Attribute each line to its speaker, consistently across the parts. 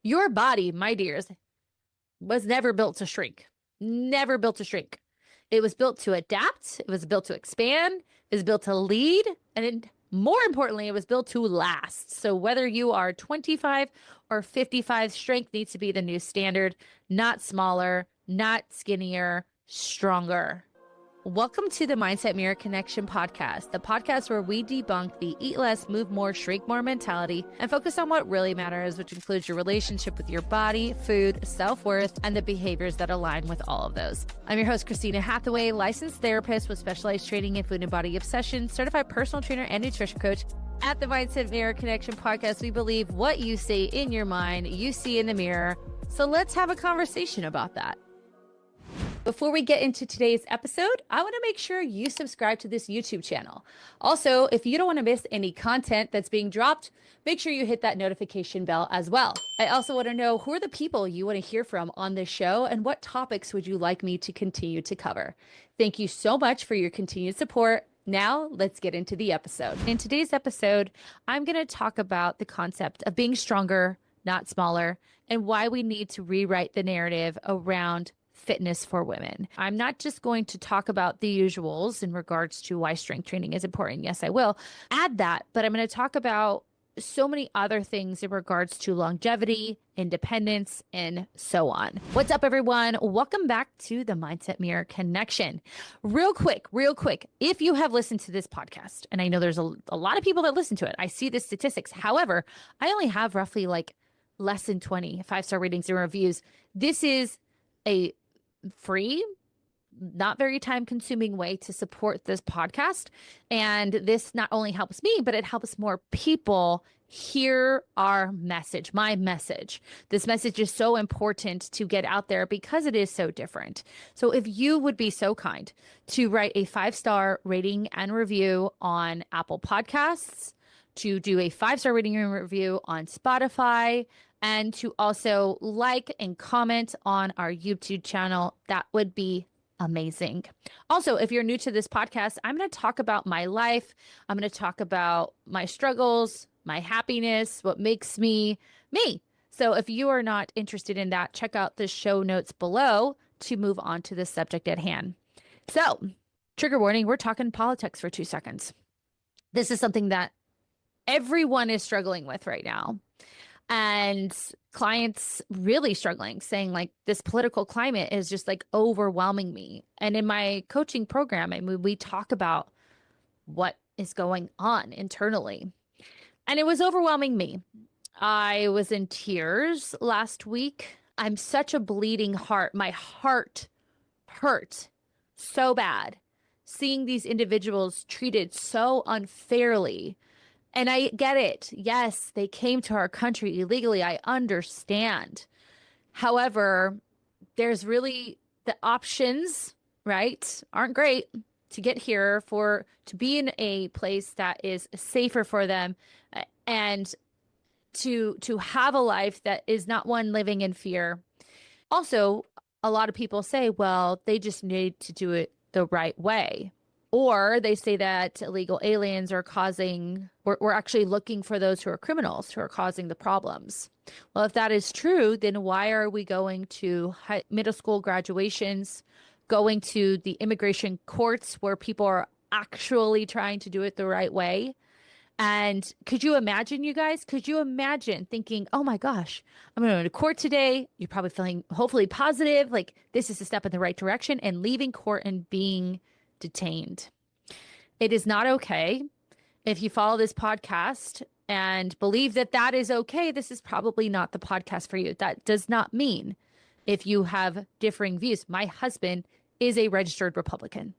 Speaker 1: Your body, my dears, was never built to shrink. Never built to shrink. It was built to adapt. It was built to expand. It was built to lead. More importantly, it was built to last. So whether you are 25 or 55, strength needs to be the new standard, not smaller, not skinnier, stronger. Welcome to the Mindset Mirror Connection podcast, the podcast where we debunk the eat less, move more, shrink more mentality and focus on what really matters, which includes your relationship with your body, food, self-worth, and the behaviors that align with all of those. I'm your host, Christina Hathaway, licensed therapist with specialized training in food and body obsession, certified personal trainer and nutrition coach. At the Mindset Mirror Connection podcast, we believe what you say in your mind, you see in the mirror. So let's have a conversation about that. Before we get into today's episode, I want to make sure you subscribe to this YouTube channel. Also, if you don't want to miss any content that's being dropped, make sure you hit that notification bell as well. I also want to know who are the people you want to hear from on this show and what topics would you like me to continue to cover. Thank you so much for your continued support. Now, let's get into the episode. In today's episode, I'm going to talk about the concept of being stronger, not smaller, and why we need to rewrite the narrative around fitness for women. I'm not just going to talk about the usuals in regards to why strength training is important. Yes, I will add that, but I'm going to talk about so many other things in regards to longevity, independence, and so on. What's up, everyone? Welcome back to the Mindset Mirror Connection. Real quick, if you have listened to this podcast, and I know there's a lot of people that listen to it, I see the statistics. However, I only have roughly less than 20 5-star ratings and reviews. This is a free, not very time consuming way to support this podcast. And this not only helps me, but it helps more people hear our message, my message. This message is so important to get out there because it is so different. So if you would be so kind to write a 5-star rating and review on Apple Podcasts, to do a 5-star rating and review on Spotify, and to also like and comment on our YouTube channel, that would be amazing. Also, if you're new to this podcast, I'm going to talk about my life. I'm going to talk about my struggles, my happiness, what makes me me. So if you are not interested in that, check out the show notes below to move on to the subject at hand. So, trigger warning, we're talking politics for 2 seconds. This is something that everyone is struggling with right now. And clients really struggling, saying this political climate is just overwhelming me. And in my coaching program, we talk about what is going on internally. And it was overwhelming me. I was in tears last week. I'm such a bleeding heart. My heart hurt so bad seeing these individuals treated so unfairly. And I get it. Yes, they came to our country illegally. I understand. However, there's really the options, right, aren't great to get here to be in a place that is safer for them and to have a life that is not one living in fear. Also, a lot of people say, well, they just need to do it the right way. Or they say that illegal aliens are we're actually looking for those who are criminals who are causing the problems. Well, if that is true, then why are we going to middle school graduations, going to the immigration courts where people are actually trying to do it the right way? And could you imagine, you guys? Could you imagine thinking, oh my gosh, I'm going to court today. You're probably feeling hopefully positive, this is a step in the right direction, and leaving court and being detained. It is not okay. If you follow this podcast and believe that that is okay, this is probably not the podcast for you. That does not mean if you have differing views. My husband is a registered Republican.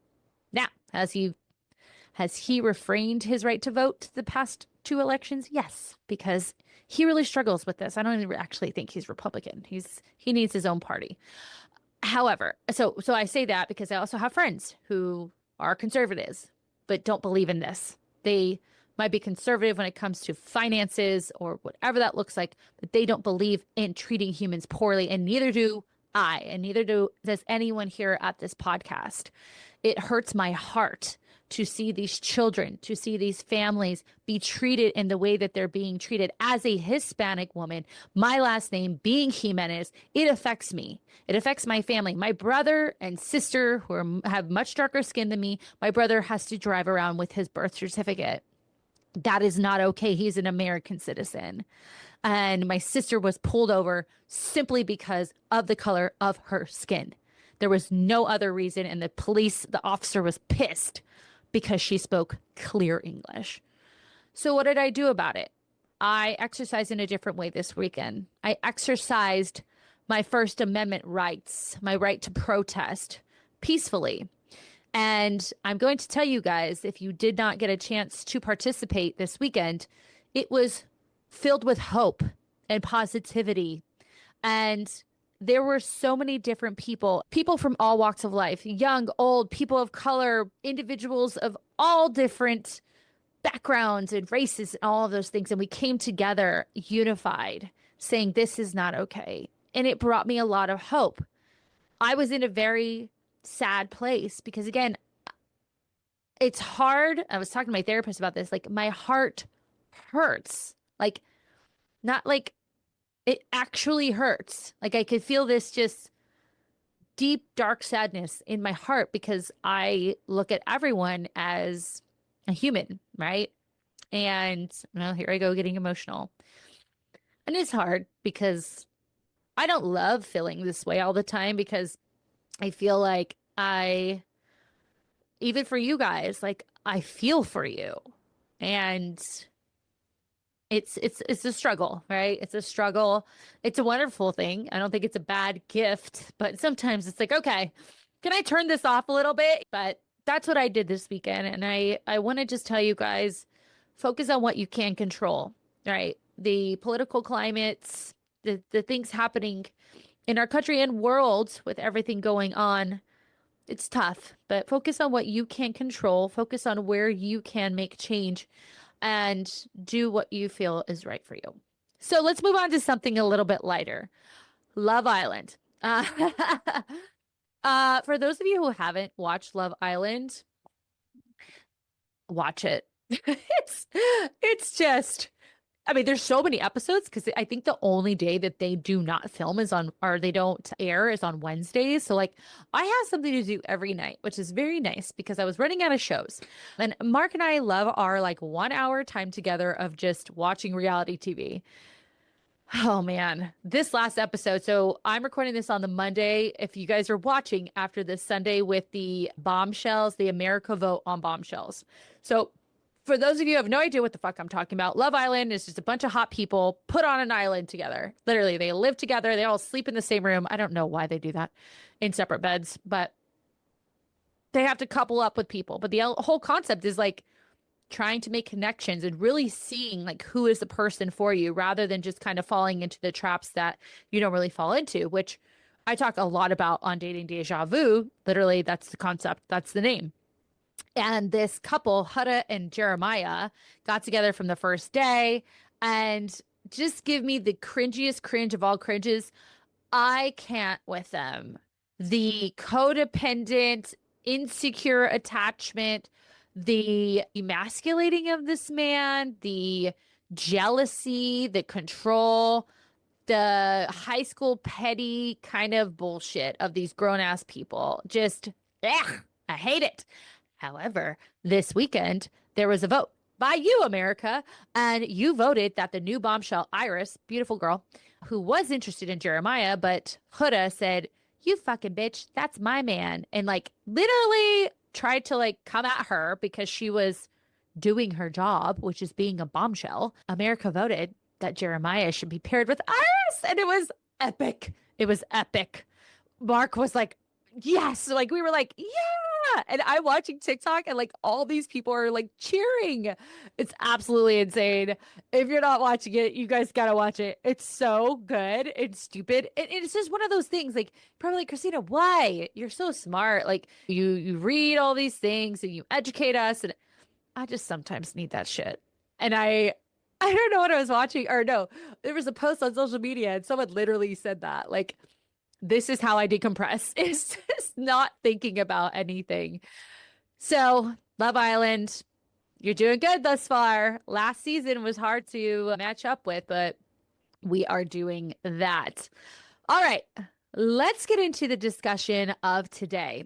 Speaker 1: Now, has he refrained his right to vote the past 2 elections? Yes, because he really struggles with this. I don't even actually think he's Republican. He needs his own party. However, so I say that because I also have friends who are conservatives, but don't believe in this. They might be conservative when it comes to finances or whatever that looks like, but they don't believe in treating humans poorly, and neither do I, and neither does anyone here at this podcast. It hurts my heart to see these children, to see these families be treated in the way that they're being treated. As a Hispanic woman, my last name being Jimenez, it affects me. It affects my family. My brother and sister, have much darker skin than me, my brother has to drive around with his birth certificate. That is not okay. He's an American citizen. And my sister was pulled over simply because of the color of her skin. There was no other reason. And the officer was pissed because she spoke clear English. So what did I do about it? I exercised in a different way this weekend. I exercised my First Amendment rights, my right to protest peacefully. And I'm going to tell you guys, if you did not get a chance to participate this weekend, it was filled with hope and positivity. And there were so many different people from all walks of life, young, old, people of color, individuals of all different backgrounds and races and all of those things. And we came together unified, saying this is not okay. And it brought me a lot of hope. I was in a very sad place because, again, it's hard. I was talking to my therapist about this. Like, my heart hurts. Like, not like it actually hurts. Like, I could feel this just deep, dark sadness in my heart because I look at everyone as a human, right? And, well, here I go getting emotional. And it's hard because I don't love feeling this way all the time because I feel like even for you guys, like, I feel for you. And it's a struggle, right? It's a struggle. It's a wonderful thing. I don't think it's a bad gift, but sometimes it's like, okay, can I turn this off a little bit? But that's what I did this weekend. And I want to just tell you guys, focus on what you can control, right? The political climates, the things happening in our country and world with everything going on. It's tough, but focus on what you can control. Focus on where you can make change and do what you feel is right for you. So let's move on to something a little bit lighter. Love Island. For those of you who haven't watched Love Island, watch it. It's just, I mean, there's so many episodes because I think the only day that they do not film or they don't air is on Wednesdays. So, like, I have something to do every night, which is very nice because I was running out of shows. And Mark and I love our like 1 hour time together of just watching reality TV. Oh man, this last episode. So I'm recording this on the Monday. If you guys are watching after this Sunday with the bombshells, the America vote on bombshells. So for those of you who have no idea what the fuck I'm talking about, Love Island is just a bunch of hot people put on an island together. Literally, they live together. They all sleep in the same room. I don't know why they do that in separate beds, but they have to couple up with people. But the whole concept is like trying to make connections and really seeing like who is the person for you rather than just kind of falling into the traps that you don't really fall into, which I talk a lot about on Dating Deja Vu. Literally, that's the concept. That's the name. And this couple, Huda and Jeremiah, got together from the first day and just give me the cringiest cringe of all cringes. I can't with them. The codependent, insecure attachment, the emasculating of this man, the jealousy, the control, the high school petty kind of bullshit of these grown ass people. Just, ugh, I hate it. However, this weekend, there was a vote by you, America, and you voted that the new bombshell, Iris, beautiful girl, who was interested in Jeremiah, but Huda said, you fucking bitch, that's my man. And like literally tried to like come at her because she was doing her job, which is being a bombshell. America voted that Jeremiah should be paired with Iris, and it was epic. It was epic. Mark was like, yes. Like we were like, yeah. And I'm watching TikTok and like all these people are like cheering. It's absolutely insane. If you're not watching it, you guys gotta watch it. It's so good and stupid. It's just one of those things like probably like, Christina, why? You're so smart. Like you read all these things and you educate us. And I just sometimes need that shit. And I don't know what I was watching, or no, there was a post on social media and someone literally said that. Like, this is how I decompress, is just not thinking about anything. So Love Island. You're doing good thus far. Last season was hard to match up with, but we are doing that. All right, let's get into the discussion of today.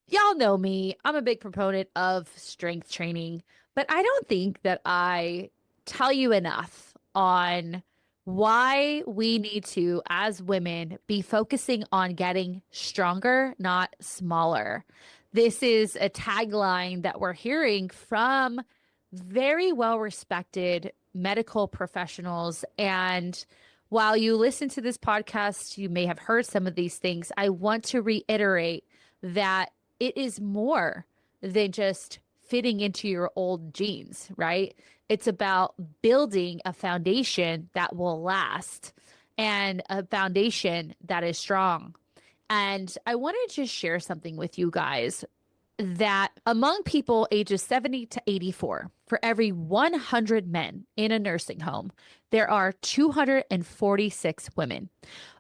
Speaker 1: Y'all know me. I'm a big proponent of strength training, but I don't think that I tell you enough on why we need to, as women, be focusing on getting stronger, not smaller. This is a tagline that we're hearing from very well respected medical professionals. And while you listen to this podcast, you may have heard some of these things. I want to reiterate that it is more than just fitting into your old jeans, right? It's about building a foundation that will last and a foundation that is strong. And I want to just share something with you guys that among people ages 70 to 84, for every 100 men in a nursing home, there are 246 women.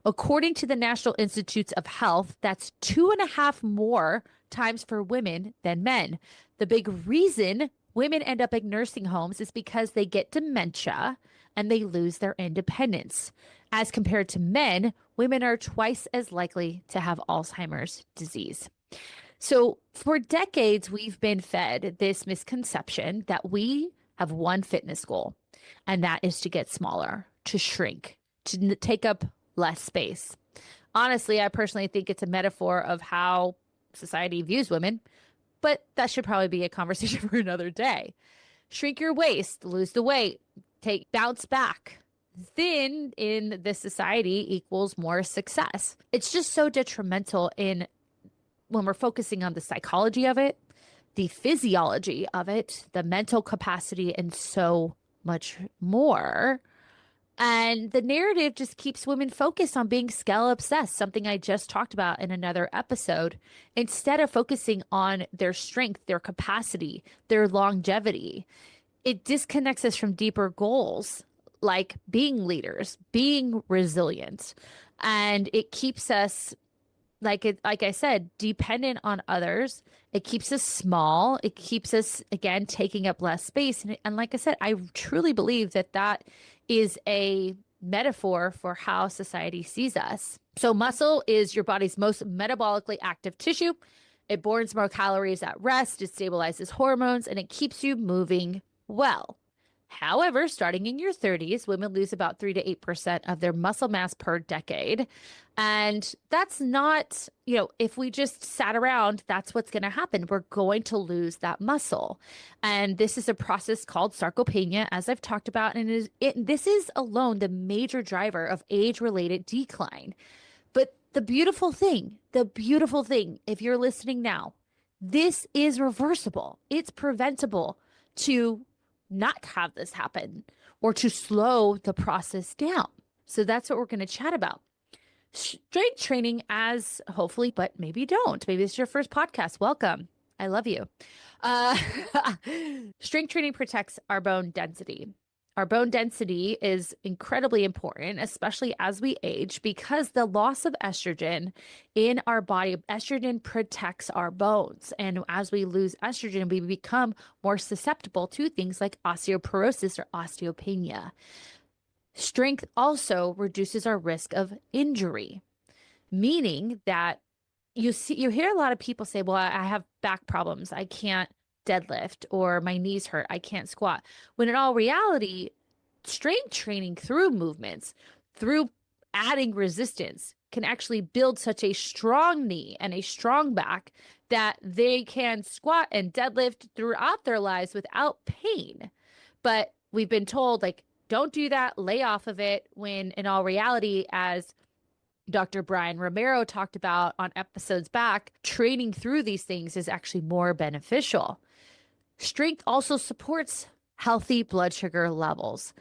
Speaker 1: According to the National Institutes of Health, that's 2.5 more times for women than men. The big reason women end up in nursing homes is because they get dementia and they lose their independence. As compared to men, women are twice as likely to have Alzheimer's disease. So for decades, we've been fed this misconception that we have one fitness goal, and that is to get smaller, to shrink, to take up less space. Honestly, I personally think it's a metaphor of how society views women, but that should probably be a conversation for another day. Shrink your waist, lose the weight, bounce back. Thin in this society equals more success. It's just so detrimental when we're focusing on the psychology of it, the physiology of it, the mental capacity, and so much more. And the narrative just keeps women focused on being scale obsessed, something I just talked about in another episode, instead of focusing on their strength, their capacity, their longevity. It disconnects us from deeper goals like being leaders, being resilient, and it keeps us like I said, dependent on others. It keeps us small. It keeps us, again, taking up less space. And like I said, I truly believe that that is a metaphor for how society sees us. So muscle is your body's most metabolically active tissue. It burns more calories at rest. It stabilizes hormones and it keeps you moving well. However, starting in your 30s, women lose about 3 to 8% of their muscle mass per decade. And that's not, if we just sat around, that's what's going to happen. We're going to lose that muscle. And this is a process called sarcopenia, as I've talked about. And this is alone the major driver of age-related decline. But the beautiful thing, if you're listening now, this is reversible. It's preventable to not have this happen or to slow the process down. So that's what we're going to chat about. Strength training as hopefully, but maybe don't. Maybe it's your first podcast. Welcome. I love you. Strength training protects our bone density. Our bone density is incredibly important, especially as we age, because the loss of estrogen in our body, estrogen protects our bones. And as we lose estrogen, we become more susceptible to things like osteoporosis or osteopenia. Strength also reduces our risk of injury, meaning that you hear a lot of people say, well, I have back problems. I can't deadlift, or my knees hurt. I can't squat. When in all reality, strength training through movements, through adding resistance, can actually build such a strong knee and a strong back that they can squat and deadlift throughout their lives without pain. But we've been told, don't do that, lay off of it, when in all reality, as Dr. Brian Romero talked about on episodes back, training through these things is actually more beneficial. Strength also supports healthy blood sugar levels.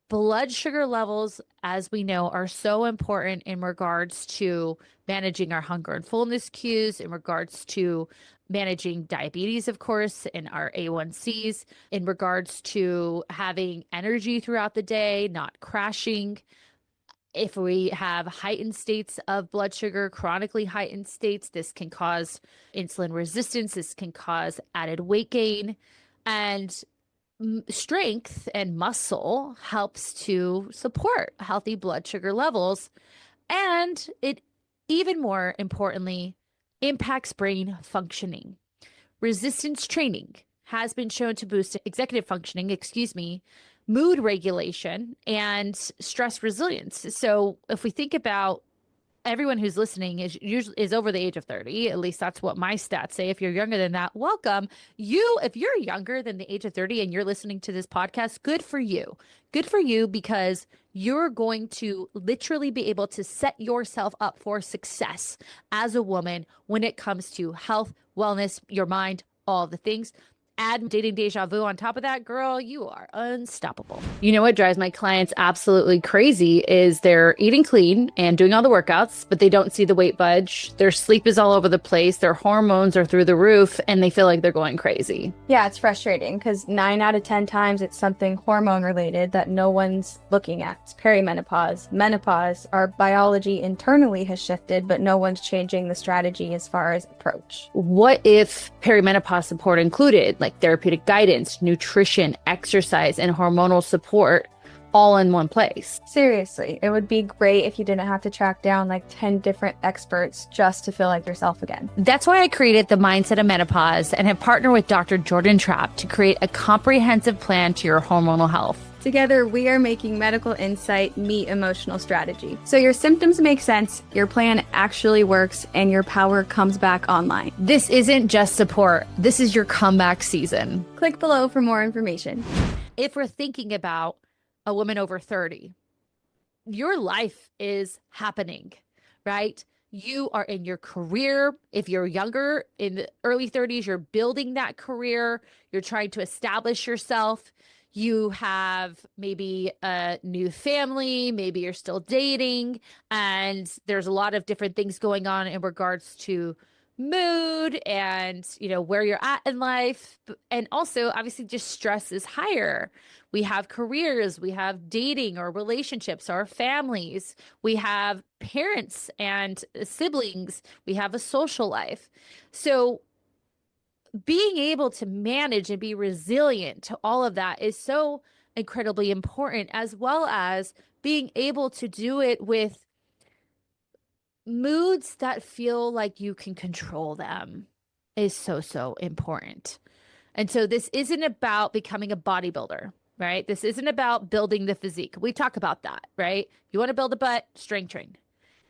Speaker 1: Blood sugar levels, as we know, are so important in regards to managing our hunger and fullness cues, in regards to managing diabetes, of course, and our A1Cs, in regards to having energy throughout the day, not crashing. If we have heightened states of blood sugar, chronically heightened states, this can cause insulin resistance. This can cause added weight gain. And strength and muscle helps to support healthy blood sugar levels. And it, even more importantly, impacts brain functioning. Resistance training has been shown to boost executive functioning, mood regulation, and stress resilience. So if we think about everyone who's listening is over the age of 30. At least that's what my stats say. If you're younger than that, welcome. If you're younger than the age of 30 and you're listening to this podcast, good for you. Good for you, because you're going to literally be able to set yourself up for success as a woman when it comes to health, wellness, your mind, all the things. Add dating deja vu on top of that, girl, you are unstoppable. You know what drives my clients absolutely crazy is they're eating clean and doing all the workouts, but they don't see the weight budge. Their sleep is all over the place. Their hormones are through the roof, and they feel like they're going crazy.
Speaker 2: Yeah, it's frustrating because 9 out of 10 times it's something hormone related that no one's looking at. It's perimenopause, menopause. Our biology internally has shifted, but no one's changing the strategy as far as approach.
Speaker 1: What if perimenopause support included like therapeutic guidance, nutrition, exercise, and hormonal support all in one place?
Speaker 2: Seriously, it would be great if you didn't have to track down like 10 different experts just to feel like yourself again.
Speaker 1: That's why I created the Mindset of Menopause and have partnered with Dr. Jordan Trapp to create a comprehensive plan to your hormonal health.
Speaker 2: Together, we are making medical insight meet emotional strategy. So your symptoms make sense, your plan actually works, and your power comes back online.
Speaker 1: This isn't just support. This is your comeback season.
Speaker 2: Click below for more information.
Speaker 1: If we're thinking about a woman over 30, your life is happening, right? You are in your career. If you're younger, in the early 30s, you're building that career. You're trying to establish yourself. You have maybe a new family, maybe you're still dating, and there's a lot of different things going on in regards to mood and, where you're at in life. And also, obviously, just stress is higher. We have careers, we have dating or relationships, our families, we have parents and siblings, we have a social life. So being able to manage and be resilient to all of that is so incredibly important, as well as being able to do it with moods that feel like you can control them is so, so important. And so this isn't about becoming a bodybuilder, right? This isn't about building the physique. We talk about that, right? You want to build a butt, strength train.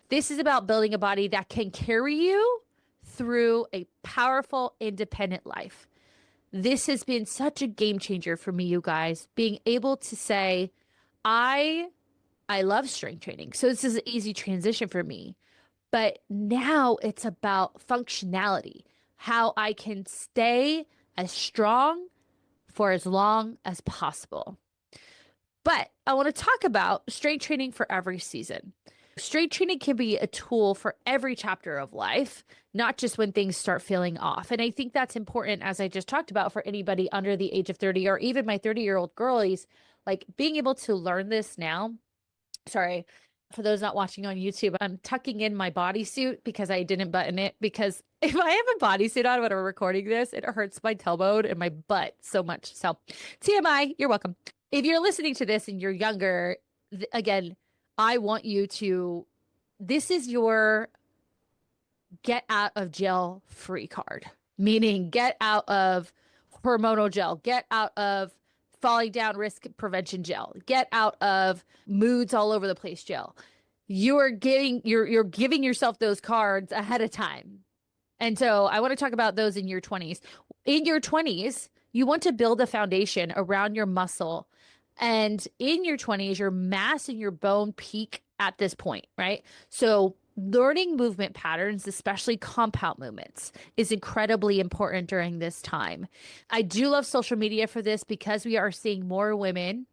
Speaker 1: This is about building a body that can carry you through a powerful, independent life. This has been such a game changer for me, you guys, being able to say, I love strength training. So this is an easy transition for me. But now it's about functionality, how I can stay as strong for as long as possible. But I want to talk about strength training for every season. Strength training can be a tool for every chapter of life, not just when things start feeling off. And I think that's important, as I just talked about, for anybody under the age of 30 or even my 30-year-old girlies, like being able to learn this now. Sorry, for those not watching on YouTube, I'm tucking in my bodysuit because I didn't button it, because if I have a bodysuit on when we're recording this, it hurts my tailbone and my butt so much. So TMI, you're welcome. If you're listening to this and you're younger, again, I want you to, this is your get out of jail free card, meaning get out of hormonal jail, get out of falling down risk prevention jail, get out of moods all over the place jail. You're giving yourself those cards ahead of time. And so I want to talk about those in your 20s. In your 20s, you want to build a foundation around your muscle. And in your 20s, your mass and your bone peak at this point, right? So learning movement patterns, especially compound movements, is incredibly important during this time. I do love social media for this because we are seeing more women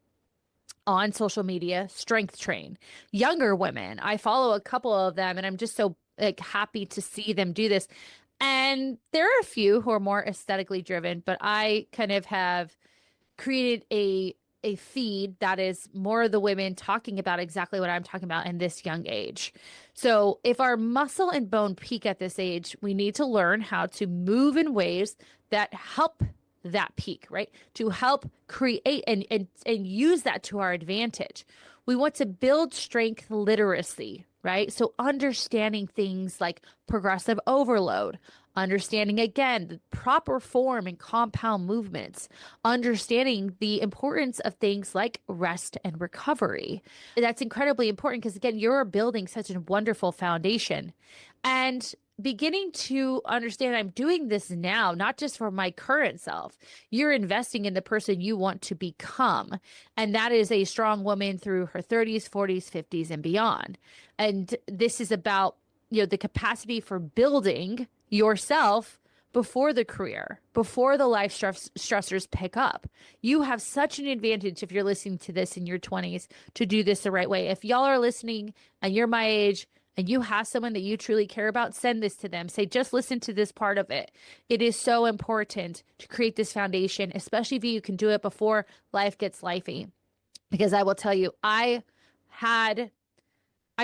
Speaker 1: on social media strength train. Younger women, I follow a couple of them, and I'm just so happy to see them do this. And there are a few who are more aesthetically driven, but I kind of have created a a feed that is more of the women talking about exactly what I'm talking about in this young age. So, if our muscle and bone peak at this age, we need to learn how to move in ways that help that peak, right? To help create and use that to our advantage. We want to build strength literacy, right? So understanding things like progressive overload, understanding again the proper form and compound movements, understanding the importance of things like rest and recovery. That's incredibly important because again, you're building such a wonderful foundation. And beginning to understand I'm doing this now, not just for my current self. You're investing in the person you want to become. And that is a strong woman through her 30s, 40s, 50s, and beyond. And this is about, the capacity for building yourself before the career, before the life stressors pick up. You have such an advantage if you're listening to this in your 20s to do this the right way. If y'all are listening and you're my age, and you have someone that you truly care about, send this to them. Say, just listen to this part of it. It is so important to create this foundation, especially if you can do it before life gets lifey. Because I will tell you, I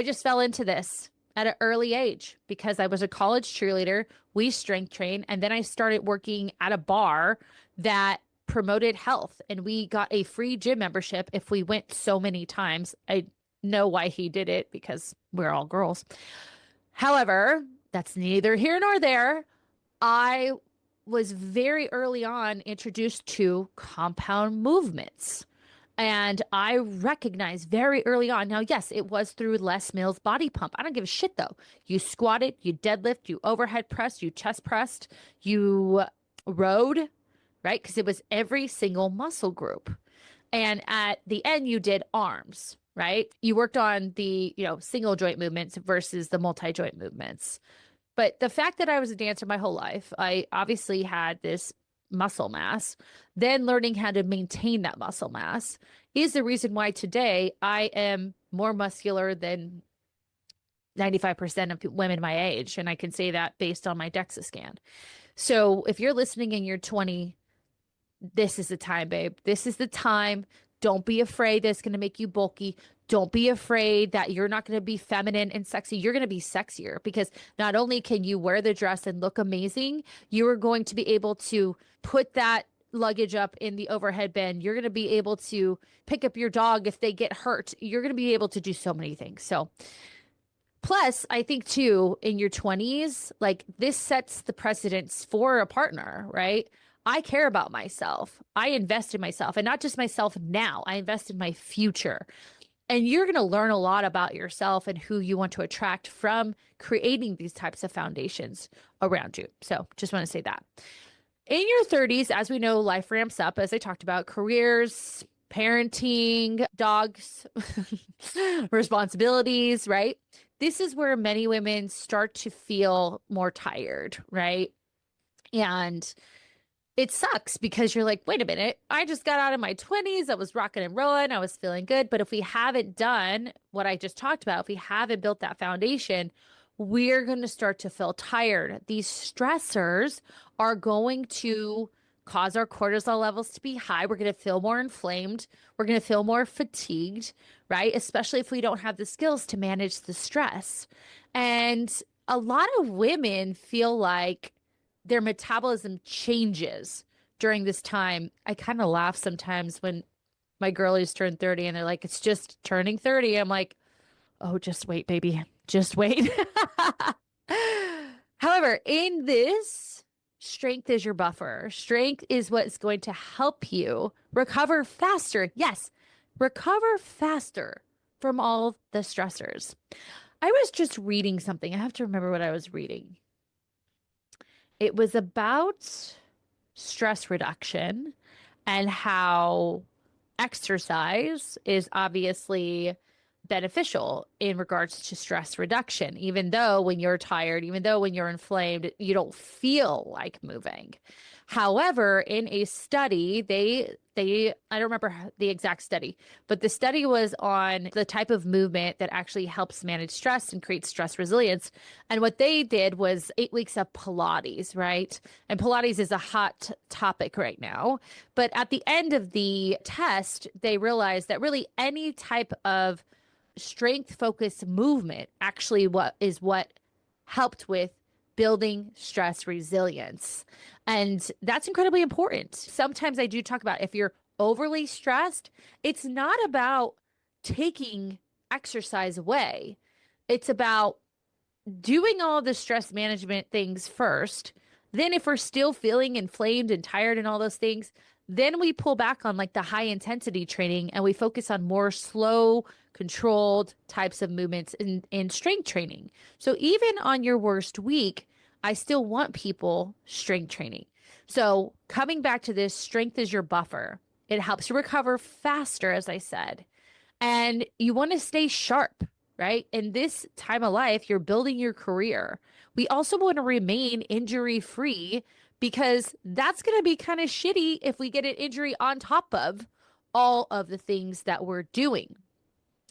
Speaker 1: just fell into this at an early age because I was a college cheerleader. We strength trained, and then I started working at a bar that promoted health, and we got a free gym membership if we went so many times. I know why he did it because we're all girls. However, that's neither here nor there. I was very early on introduced to compound movements. And I recognized very early on. Now, yes, it was through Les Mills body pump. I don't give a shit though. You squatted, you deadlift, you overhead pressed, you chest pressed, you rode, right? Because it was every single muscle group. And at the end, you did arms, right? You worked on the, single joint movements versus the multi joint movements. But the fact that I was a dancer my whole life, I obviously had this muscle mass. Then learning how to maintain that muscle mass is the reason why today I am more muscular than 95% of women my age. And I can say that based on my DEXA scan. So if you're listening and you're 20, this is the time, babe. This is the time. Don't be afraid that it's going to make you bulky. Don't be afraid that you're not going to be feminine and sexy. You're going to be sexier because not only can you wear the dress and look amazing, you are going to be able to put that luggage up in the overhead bin. You're going to be able to pick up your dog if they get hurt. You're going to be able to do so many things. So, plus, I think too, in your 20s, like this sets the precedence for a partner, right? I care about myself. I invest in myself and not just myself now. I invest in my future. And you're going to learn a lot about yourself and who you want to attract from creating these types of foundations around you. So just want to say that. In your 30s, as we know, life ramps up, as I talked about, careers, parenting, dogs, responsibilities, right? This is where many women start to feel more tired, right? And it sucks because you're like, wait a minute, I just got out of my 20s. I was rocking and rolling. I was feeling good. But if we haven't done what I just talked about, if we haven't built that foundation, we're going to start to feel tired. These stressors are going to cause our cortisol levels to be high. We're going to feel more inflamed. We're going to feel more fatigued, right? Especially if we don't have the skills to manage the stress. And a lot of women feel like their metabolism changes during this time. I kind of laugh sometimes when my girlies turn 30 and they're like, it's just turning 30. I'm like, oh, just wait, baby. Just wait. However, in this, strength is your buffer. Strength is what's going to help you recover faster. Yes, recover faster from all the stressors. I was just reading something. I have to remember what I was reading. It was about stress reduction and how exercise is obviously beneficial in regards to stress reduction, even though when you're tired, even though when you're inflamed, you don't feel like moving. However, in a study, I don't remember the exact study, but the study was on the type of movement that actually helps manage stress and create stress resilience. And what they did was 8 weeks of Pilates, right? And Pilates is a hot topic right now. But at the end of the test, they realized that really any type of strength focused movement actually what helped with building stress resilience. And that's incredibly important. Sometimes I do talk about if you're overly stressed, it's not about taking exercise away. It's about doing all the stress management things first. Then, if we're still feeling inflamed and tired and all those things, then we pull back on like the high intensity training and we focus on more slow, controlled types of movements in strength training. So, even on your worst week, I still want people strength training. So, coming back to this, strength is your buffer. It helps you recover faster, as I said. And you want to stay sharp, right? In this time of life, you're building your career. We also want to remain injury free because that's going to be kind of shitty if we get an injury on top of all of the things that we're doing.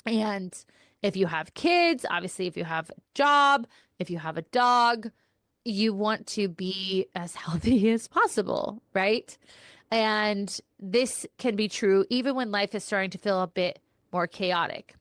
Speaker 1: And if you have kids, obviously, if you have a job, if you have a dog, you want to be as healthy as possible, right? And this can be true even when life is starting to feel a bit more chaotic.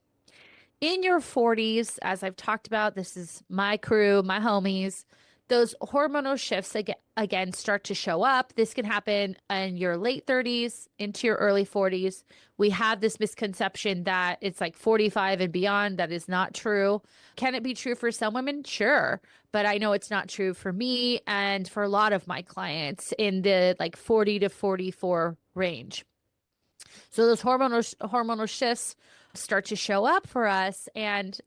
Speaker 1: In your 40s, as I've talked about, this is my crew, my homies, those hormonal shifts again start to show up. This can happen in your late 30s into your early 40s. We have this misconception that it's like 45 and beyond. That is not true. Can it be true for some women? Sure. But I know it's not true for me and for a lot of my clients in the like 40 to 44 range. So those hormonal shifts start to show up for us. And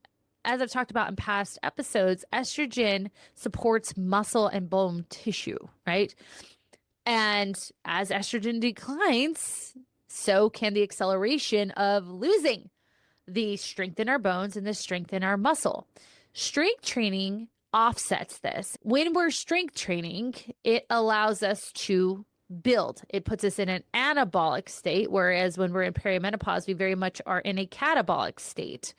Speaker 1: as I've talked about in past episodes, estrogen supports muscle and bone tissue, right? And as estrogen declines, so can the acceleration of losing the strength in our bones and the strength in our muscle. Strength training offsets this. When we're strength training, it allows us to build. It puts us in an anabolic state, whereas when we're in perimenopause, we very much are in a catabolic state.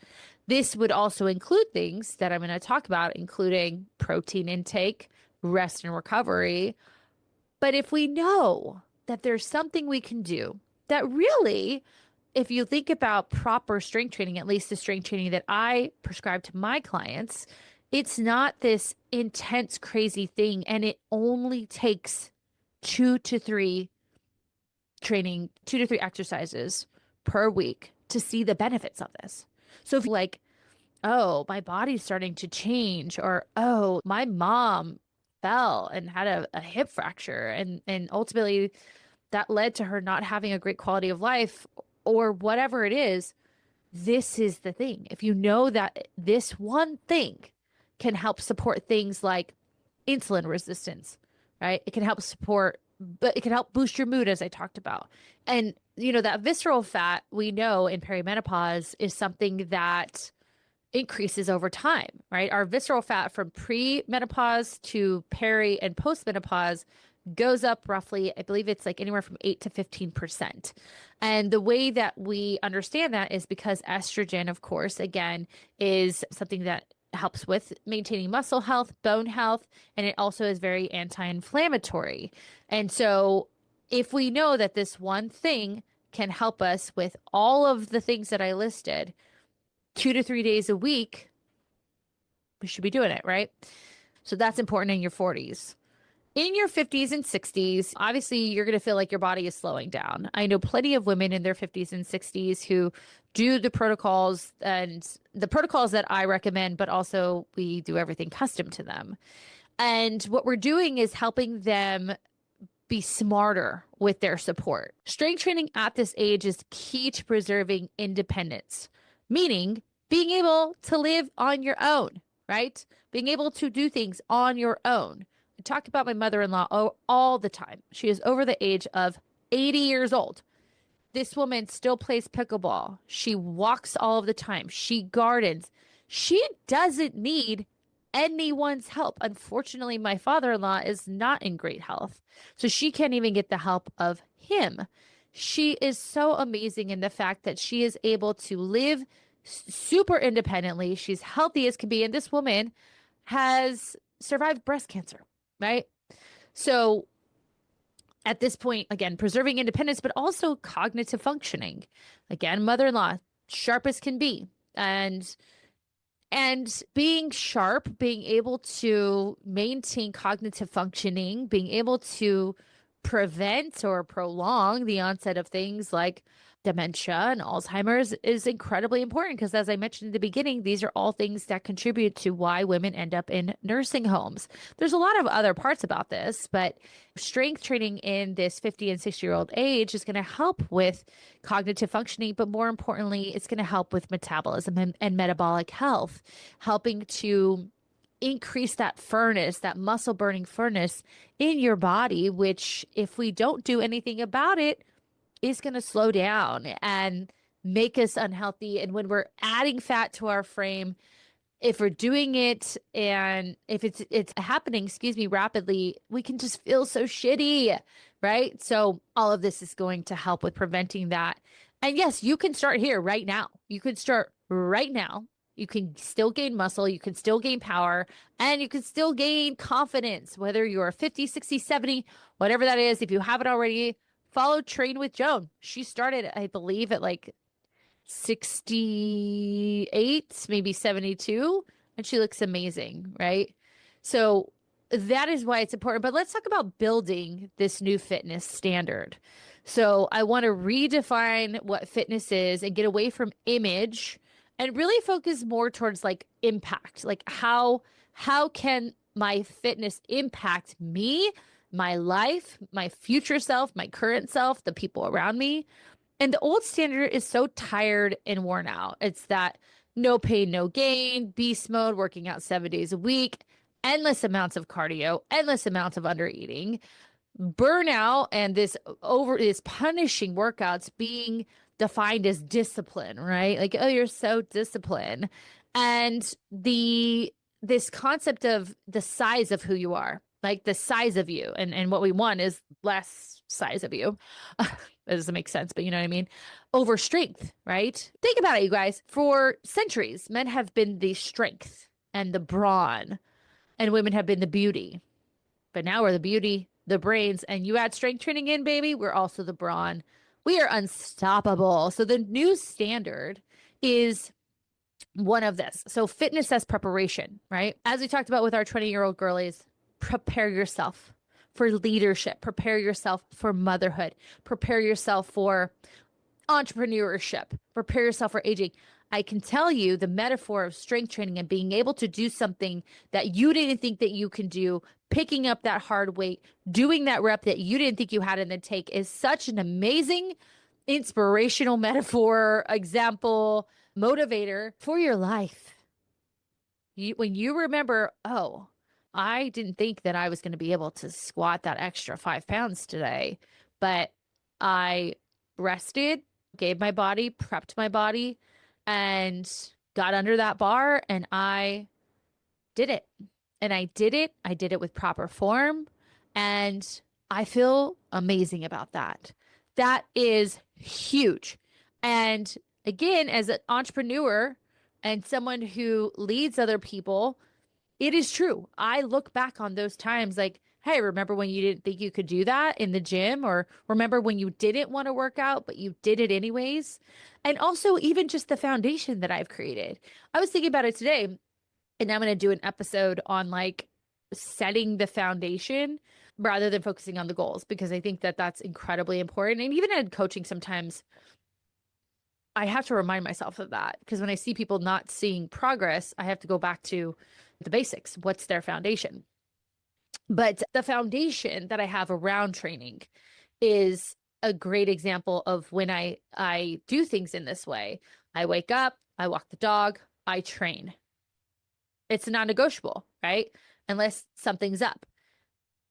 Speaker 1: This would also include things that I'm going to talk about, including protein intake, rest and recovery. But if we know that there's something we can do that really, if you think about proper strength training, at least the strength training that I prescribe to my clients, it's not this intense, crazy thing. And it only takes 2 to 3 exercises per week to see the benefits of this. So if like, oh, my body's starting to change, or oh, my mom fell and had a hip fracture and ultimately that led to her not having a great quality of life or whatever it is, this is the thing. If you know that this one thing can help support things like insulin resistance, right? It can help support, but it can help boost your mood, as I talked about. And, you know, that visceral fat we know in perimenopause is something that increases over time, right? Our visceral fat from pre-menopause to peri and post-menopause goes up roughly, I believe it's like anywhere from 8 to 15%. And the way that we understand that is because estrogen, of course, again, is something that helps with maintaining muscle health, bone health, and it also is very anti-inflammatory. And so if we know that this one thing can help us with all of the things that I listed 2 to 3 days a week, we should be doing it, right? So that's important in your 40s. In your 50s and 60s, obviously, you're going to feel like your body is slowing down. I know plenty of women in their 50s and 60s who do the protocols and the protocols that I recommend, but also we do everything custom to them. And what we're doing is helping them be smarter with their support. Strength training at this age is key to preserving independence, meaning being able to live on your own, right? Being able to do things on your own. I talk about my mother-in-law all the time. She is over the age of 80 years old. this woman still plays pickleball. She walks all of the time. She gardens. She doesn't need anyone's help. Unfortunately, my father-in-law is not in great health, so she can't even get the help of him. She is so amazing in the fact that she is able to live super independently. She's healthy as can be, and this woman has survived breast cancer, right? So at this point, again, preserving independence, but also cognitive functioning. Again, mother-in-law, sharp as can be. And being sharp, being able to maintain cognitive functioning, being able to prevent or prolong the onset of things like dementia and Alzheimer's is incredibly important because, as I mentioned in the beginning, these are all things that contribute to why women end up in nursing homes. There's a lot of other parts about this, but strength training in this 50 and 60-year-old age is going to help with cognitive functioning, but more importantly, it's going to help with metabolism and metabolic health, helping to increase that furnace, that muscle burning furnace in your body, which if we don't do anything about it, is going to slow down and make us unhealthy. And when we're adding fat to our frame, if we're doing it and if it's happening, excuse me, rapidly, we can just feel so shitty, right? So all of this is going to help with preventing that. And yes, you can start here right now. You can start right now. You can still gain muscle, you can still gain power, and you can still gain confidence, whether you're 50, 60, 70, whatever that is. If you haven't already, follow Train with Joan. She started, I believe, at like 68, maybe 72, and she looks amazing, right? So that is why it's important. But let's talk about building this new fitness standard. So I want to redefine what fitness is and get away from image and really focus more towards like impact. Like how can my fitness impact me, my life, my future self, my current self, the people around me? And the old standard is so tired and worn out. It's that no pain, no gain, beast mode, working out 7 days a week, endless amounts of cardio, endless amounts of undereating, burnout, and this punishing workouts being defined as discipline, right? Like, oh, you're so disciplined. And this concept of the size of who you are, like the size of you, and what we want is less size of you. That doesn't make sense, but you know what I mean? Over strength, right? Think about it, you guys. For centuries, men have been the strength and the brawn, and women have been the beauty. But now we're the beauty, the brains, and you add strength training in, baby, we're also the brawn. We are unstoppable. So the new standard is one of this. So fitness as preparation, right? As we talked about with our 20-year-old girlies, prepare yourself for leadership, prepare yourself for motherhood, prepare yourself for entrepreneurship, prepare yourself for aging. I can tell you the metaphor of strength training and being able to do something that you didn't think that you can do, picking up that hard weight, doing that rep that you didn't think you had in the take is such an amazing, inspirational metaphor, example, motivator for your life. When you remember, oh, I didn't think that I was going to be able to squat that extra 5 pounds today, but I rested, gave my body, prepped my body, and got under that bar, and I did it. And I did it. I did it with proper form, and I feel amazing about that. That is huge. And again, as an entrepreneur and someone who leads other people, it is true. I look back on those times like, hey, remember when you didn't think you could do that in the gym? Or remember when you didn't want to work out, but you did it anyways? And also, even just the foundation that I've created. I was thinking about it today, and I'm going to do an episode on like setting the foundation rather than focusing on the goals, because I think that that's incredibly important. And even in coaching, sometimes I have to remind myself of that, because when I see people not seeing progress, I have to go back to the basics. What's their foundation? But the foundation that I have around training is a great example of when I do things in this way. I wake up, I walk the dog, I train. It's non-negotiable, right? Unless something's up.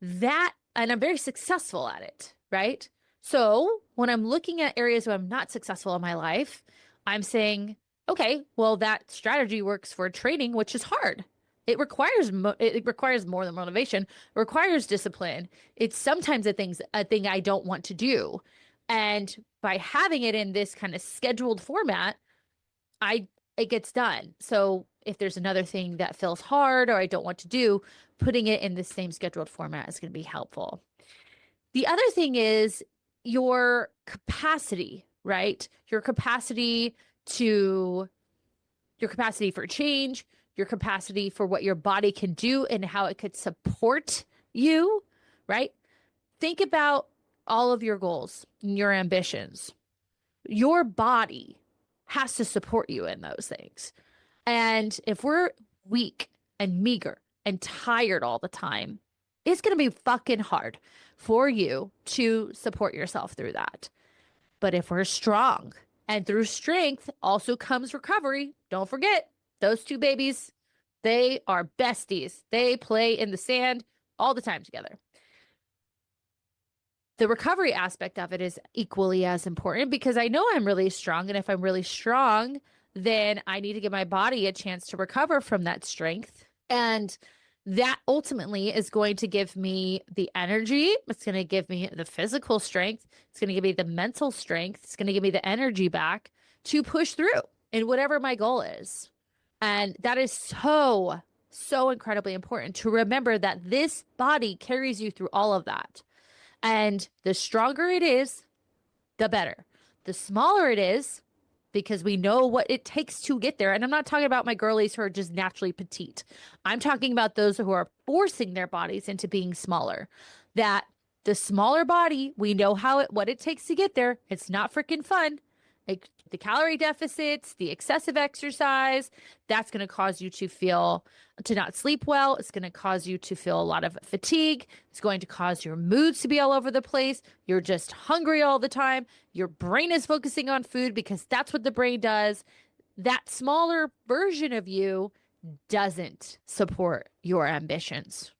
Speaker 1: That, and I'm very successful at it, right? So when I'm looking at areas where I'm not successful in my life, I'm saying, okay, well, that strategy works for training, which is hard. It requires more than motivation. It requires discipline. It's sometimes a thing I don't want to do. And by having it in this kind of scheduled format, I it gets done. So if there's another thing that feels hard or I don't want to do, putting it in the same scheduled format is going to be helpful. The other thing is your capacity, right? To your capacity for change, your capacity for what your body can do and how it could support you, right? Think about all of your goals and your ambitions. Your body has to support you in those things. And if we're weak and meager and tired all the time, it's going to be fucking hard for you to support yourself through that. But if we're strong and through strength also comes recovery, don't forget those two babies, they are besties. They play in the sand all the time together. The recovery aspect of it is equally as important because I know I'm really strong. And if I'm really strong, then I need to give my body a chance to recover from that strength. And that ultimately is going to give me the energy. It's going to give me the physical strength. It's going to give me the mental strength. It's going to give me the energy back to push through in whatever my goal is. And that is so, so incredibly important to remember that this body carries you through all of that. And the stronger it is, the better. The smaller it is, because we know what it takes to get there. And I'm not talking about my girlies who are just naturally petite. I'm talking about those who are forcing their bodies into being smaller. That the smaller body, we know what it takes to get there. It's not freaking fun. Like the calorie deficits, the excessive exercise, that's going to cause you to not sleep well. It's going to cause you to feel a lot of fatigue. It's going to cause your moods to be all over the place. You're just hungry all the time. Your brain is focusing on food because that's what the brain does. That smaller version of you doesn't support your ambitions.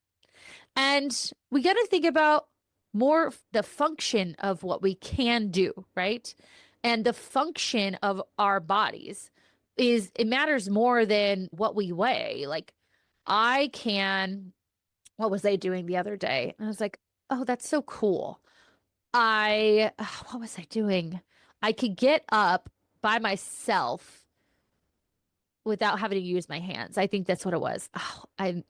Speaker 1: And we got to think about more the function of what we can do, right? And the function of our bodies it matters more than what we weigh. Like what was I doing the other day? And I was like, oh, that's so cool. What was I doing? I could get up by myself without having to use my hands. I think that's what it was. I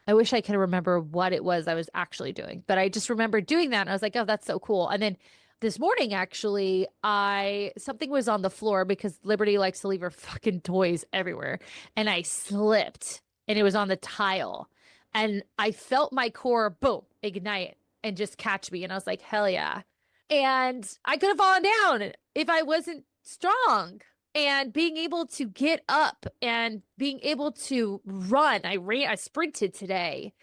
Speaker 1: wish I could remember what it was I was actually doing, but I just remember doing that and I was like, oh, that's so cool. And then this morning, actually, something was on the floor because Liberty likes to leave her fucking toys everywhere. And I slipped and it was on the tile. And I felt my core, boom, ignite and just catch me. And I was like, hell yeah. And I could have fallen down if I wasn't strong. And being able to get up and being able to run, I sprinted today.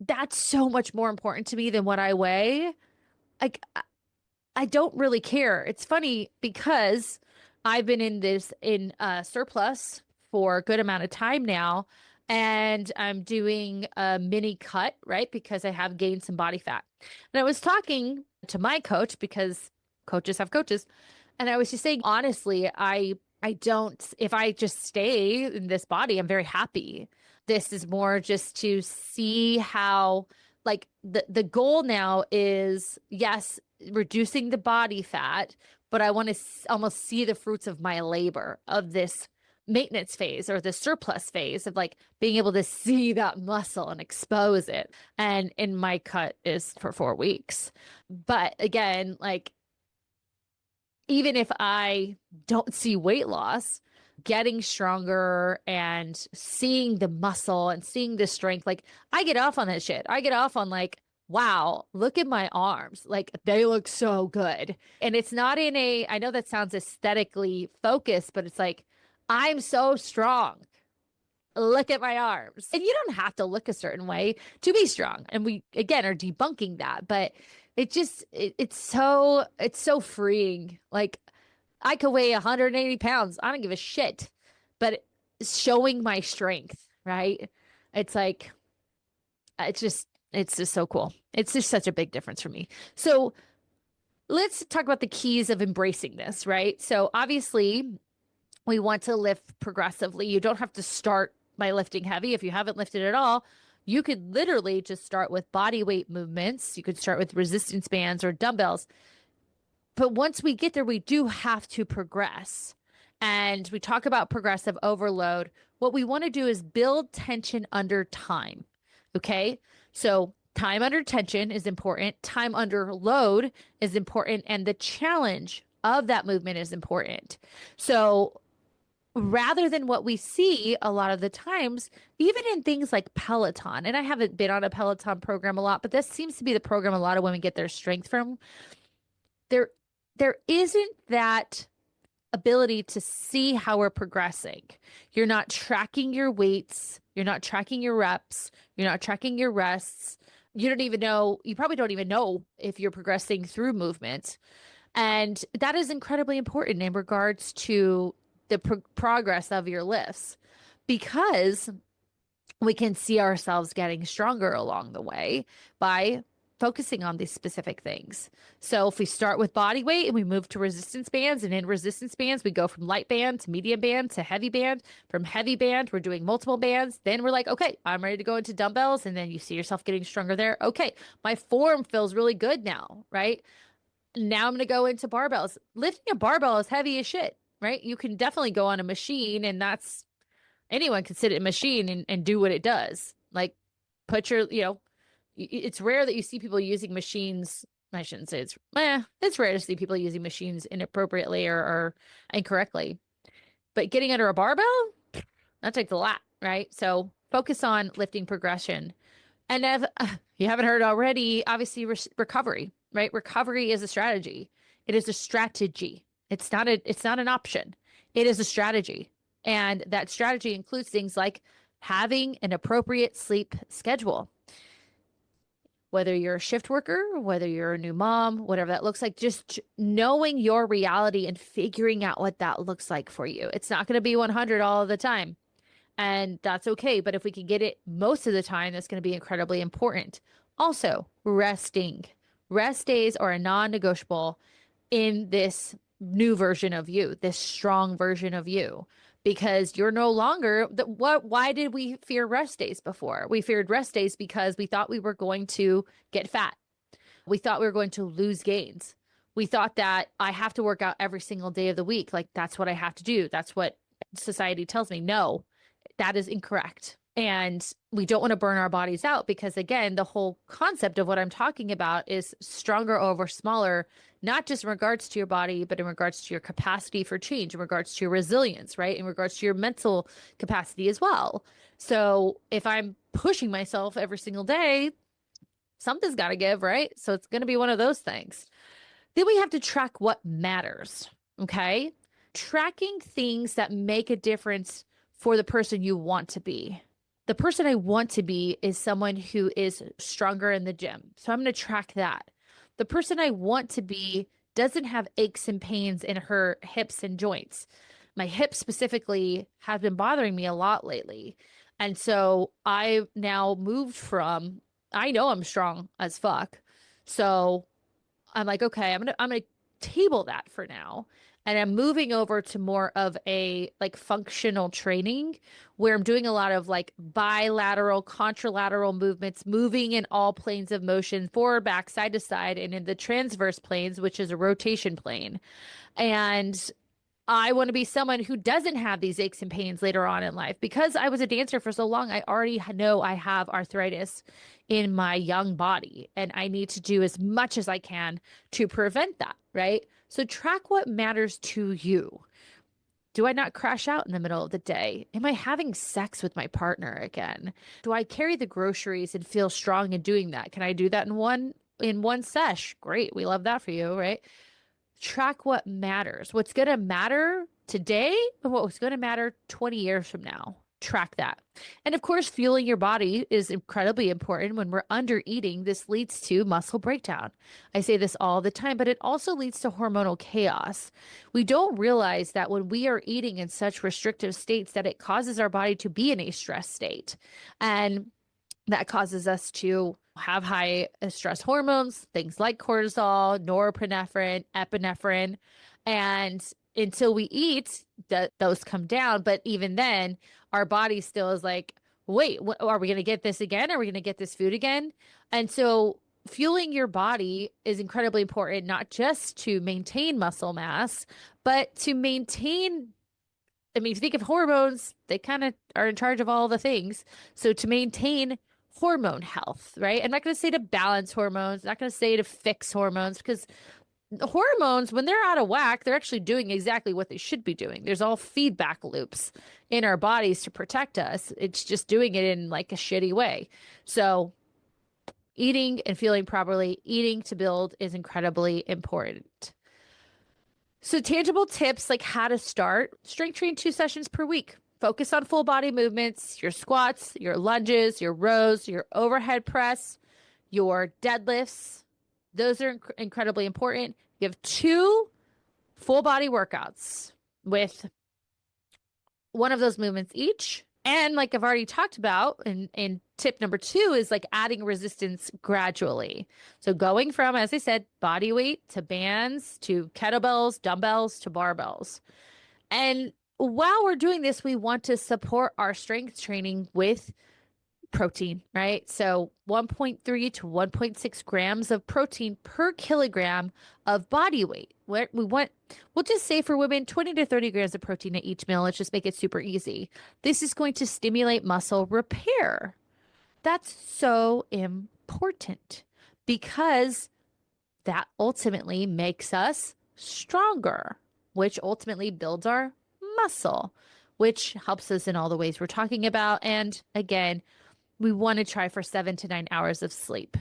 Speaker 1: That's so much more important to me than what I weigh. Like, I don't really care. It's funny because I've been in surplus for a good amount of time now, and I'm doing a mini cut, right? Because I have gained some body fat. And I was talking to my coach because coaches have coaches, and I was just saying, honestly, I don't, if I just stay in this body, I'm very happy. This is more just to see how, like, the goal now is, yes, reducing the body fat, but I want to almost see the fruits of my labor of this maintenance phase or the surplus phase of like being able to see that muscle and expose it. And in my cut is for 4 weeks. But again, like, even if I don't see weight loss, getting stronger and seeing the muscle and seeing the strength, like I get off on that shit. I get off on like, wow, look at my arms. Like they look so good. And it's not I know that sounds aesthetically focused, but it's like, I'm so strong. Look at my arms. And you don't have to look a certain way to be strong. And we, again, are debunking that, but it's so freeing. Like I could weigh 180 pounds. I don't give a shit, but showing my strength, right? It's like, it's just so cool. It's just such a big difference for me. So let's talk about the keys of embracing this, right? So obviously, we want to lift progressively. You don't have to start by lifting heavy. If you haven't lifted at all, you could literally just start with body weight movements. You could start with resistance bands or dumbbells. But once we get there, we do have to progress. And we talk about progressive overload. What we want to do is build tension under time. Okay. So time under tension is important. Time under load is important. And the challenge of that movement is important. So rather than what we see a lot of the times, even in things like Peloton, and I haven't been on a Peloton program a lot, but this seems to be the program a lot of women get their strength from. There, there isn't that ability to see how we're progressing. You're not tracking your weights, you're not tracking your reps, you're not tracking your rests. You don't even know, you probably don't even know if you're progressing through movement. And that is incredibly important in regards to the progress of your lifts, because we can see ourselves getting stronger along the way by focusing on these specific things. So if we start with body weight and we move to resistance bands, and in resistance bands, we go from light band to medium band to heavy band. From heavy band, we're doing multiple bands. Then we're like, okay, I'm ready to go into dumbbells. And then you see yourself getting stronger there. Okay, my form feels really good now, right? Now I'm going to go into barbells. Lifting a barbell is heavy as shit, right? You can definitely go on a machine, and that's anyone can sit at a machine and do what it does. Like put your, it's rare that you see people using machines. I shouldn't say it's rare to see people using machines inappropriately or incorrectly. But getting under a barbell, that takes a lot, right? So focus on lifting progression. And if you haven't heard already, obviously recovery, right? Recovery is a strategy. It is a strategy. It's not an option. It is a strategy. And that strategy includes things like having an appropriate sleep schedule. Whether you're a shift worker, whether you're a new mom, whatever that looks like, just knowing your reality and figuring out what that looks like for you. It's not going to be 100 all of the time, and that's okay. But if we can get it most of the time, that's going to be incredibly important. Also, resting. Rest days are a non-negotiable in this new version of you, this strong version of you, because you're no longer why did we fear rest days before? We feared rest days because we thought we were going to get fat. We thought we were going to lose gains. We thought that I have to work out every single day of the week. Like that's what I have to do. That's what society tells me. No, that is incorrect. And we don't want to burn our bodies out because, again, the whole concept of what I'm talking about is stronger over smaller, not just in regards to your body, but in regards to your capacity for change, in regards to your resilience, right? In regards to your mental capacity as well. So if I'm pushing myself every single day, something's got to give, right? So it's going to be one of those things. Then we have to track what matters, okay? Tracking things that make a difference for the person you want to be. The person I want to be is someone who is stronger in the gym. So I'm going to track that. The person I want to be doesn't have aches and pains in her hips and joints. My hips specifically have been bothering me a lot lately. And so I now moved from, I know I'm strong as fuck. So I'm like, okay, I'm gonna table that for now. And I'm moving over to more of a like functional training where I'm doing a lot of like bilateral, contralateral movements, moving in all planes of motion, forward, back, side to side, and in the transverse planes, which is a rotation plane. And I want to be someone who doesn't have these aches and pains later on in life. Because I was a dancer for so long, I already know I have arthritis in my young body, and I need to do as much as I can to prevent that, right? So track what matters to you. Do I not crash out in the middle of the day? Am I having sex with my partner again? Do I carry the groceries and feel strong in doing that? Can I do that in one sesh? Great. We love that for you, right? Track what matters. What's going to matter today and what's going to matter 20 years from now. Track that. And of course, fueling your body is incredibly important. When we're under eating, this leads to muscle breakdown. I say this all the time, but it also leads to hormonal chaos. We don't realize that when we are eating in such restrictive states that it causes our body to be in a stress state. And that causes us to have high stress hormones, things like cortisol, norepinephrine, epinephrine. And until we eat, those come down. But even then, our body still is like, wait, are we going to get this again? Are we going to get this food again? And so fueling your body is incredibly important, not just to maintain muscle mass, but to maintain. I mean, if you think of hormones, they kind of are in charge of all the things. So to maintain hormone health, right? I'm not going to say to balance hormones, not going to say to fix hormones, because the hormones, when they're out of whack, they're actually doing exactly what they should be doing. There's all feedback loops in our bodies to protect us. It's just doing it in like a shitty way. So eating and feeling properly, eating to build is incredibly important. So tangible tips like how to start: strength train 2 sessions per week. Focus on full body movements, your squats, your lunges, your rows, your overhead press, your deadlifts. Those are incredibly important. You have 2 full body workouts with one of those movements each. And like I've already talked about, and tip number 2 is like adding resistance gradually. So going from, as I said, body weight to bands to kettlebells, dumbbells to barbells. And while we're doing this, we want to support our strength training with protein, right? So 1.3 to 1.6 grams of protein per kilogram of body weight. We'll just say for women, 20 to 30 grams of protein at each meal. Let's just make it super easy. This is going to stimulate muscle repair. That's so important because that ultimately makes us stronger, which ultimately builds our muscle, which helps us in all the ways we're talking about. And again, we want to try for 7 to 9 hours of sleep.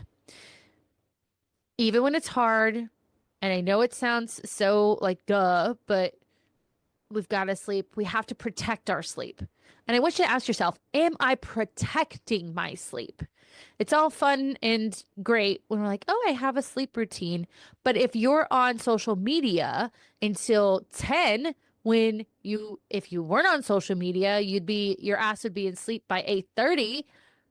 Speaker 1: Even when it's hard, and I know it sounds so like duh, but we've got to sleep. We have to protect our sleep. And I want you to ask yourself, am I protecting my sleep? It's all fun and great when we're like, oh, I have a sleep routine. But if you're on social media until 10, if you weren't on social media, your ass would be in sleep by 8:30,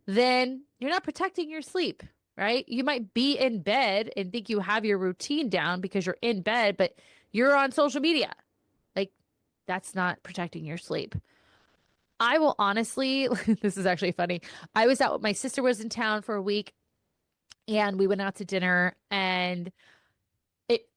Speaker 1: then you're not protecting your sleep, right? You might be in bed and think you have your routine down because you're in bed, but you're on social media. Like, that's not protecting your sleep. I will honestly, this is actually funny. I was out, my sister was in town for a week and we went out to dinner and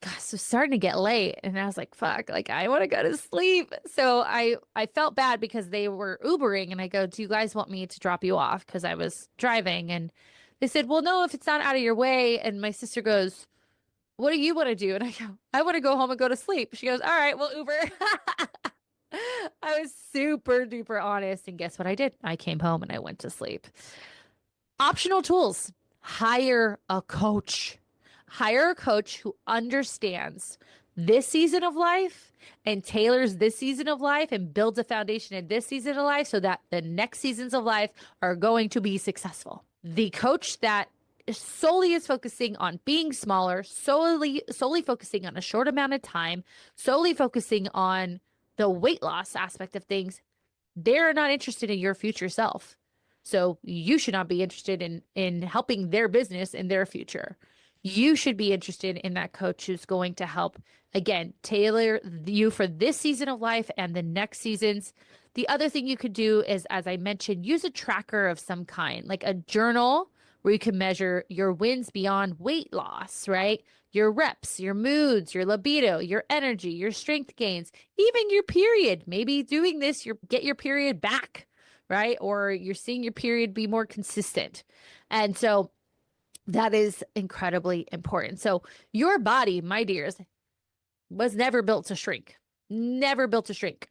Speaker 1: gosh, it was starting to get late. And I was like, fuck, like I want to go to sleep. So I felt bad because they were Ubering and I go, do you guys want me to drop you off? Because I was driving. And they said, well, no, if it's not out of your way. And my sister goes, what do you want to do? And I go, I want to go home and go to sleep. She goes, all right, well, Uber. I was super duper honest. And guess what I did? I came home and I went to sleep. Optional tools. Hire a coach. Hire a coach who understands this season of life and tailors this season of life and builds a foundation in this season of life so that the next seasons of life are going to be successful. The coach that solely is focusing on being smaller, solely focusing on a short amount of time, solely focusing on the weight loss aspect of things, they're not interested in your future self. So you should not be interested in helping their business in their future. You should be interested in that coach who's going to help, again, tailor you for this season of life and the next seasons. The other thing you could do is, as I mentioned, use a tracker of some kind, like a journal where you can measure your wins beyond weight loss, right? Your reps, your moods, your libido, your energy, your strength gains, even your period. Maybe doing this, you get your period back, right? Or you're seeing your period be more consistent. And so that is incredibly important. So your body, my dears, was never built to shrink. Never built to shrink.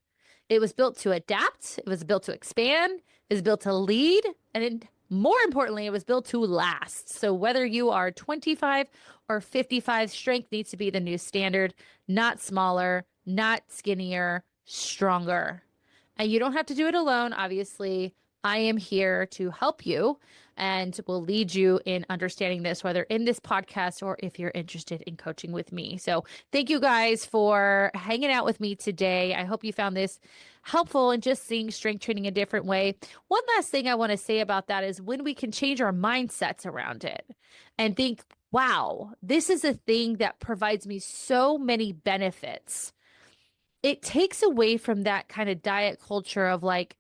Speaker 1: It was built to adapt. It was built to expand. It was built to lead. And more importantly, it was built to last. So whether you are 25 or 55, strength needs to be the new standard, not smaller, not skinnier, stronger. And you don't have to do it alone, obviously, I am here to help you and will lead you in understanding this, whether in this podcast or if you're interested in coaching with me. So thank you guys for hanging out with me today. I hope you found this helpful in just seeing strength training a different way. One last thing I want to say about that is when we can change our mindsets around it and think, wow, this is a thing that provides me so many benefits. It takes away from that kind of diet culture of like,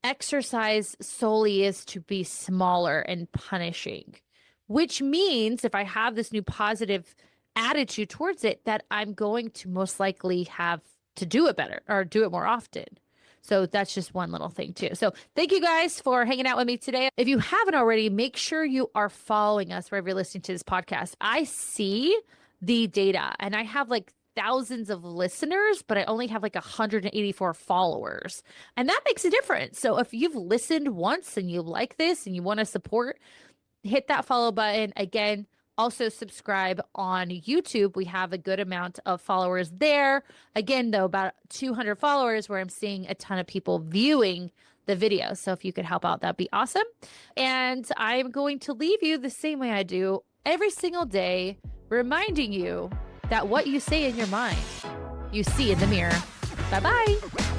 Speaker 1: exercise solely is to be smaller and punishing, which means if I have this new positive attitude towards it, that I'm going to most likely have to do it better or do it more often. So that's just one little thing too. So thank you guys for hanging out with me today. If you haven't already, make sure you are following us wherever you're listening to this podcast. I see the data and I have like thousands of listeners, but I only have like 184 followers. And that makes a difference. So if you've listened once and you like this and you want to support, hit that follow button. Again, also subscribe on YouTube. We have a good amount of followers there. Again, though, about 200 followers where I'm seeing a ton of people viewing the video. So if you could help out, that'd be awesome. And I'm going to leave you the same way I do every single day, reminding you that what you say in your mind, you see in the mirror. Bye-bye.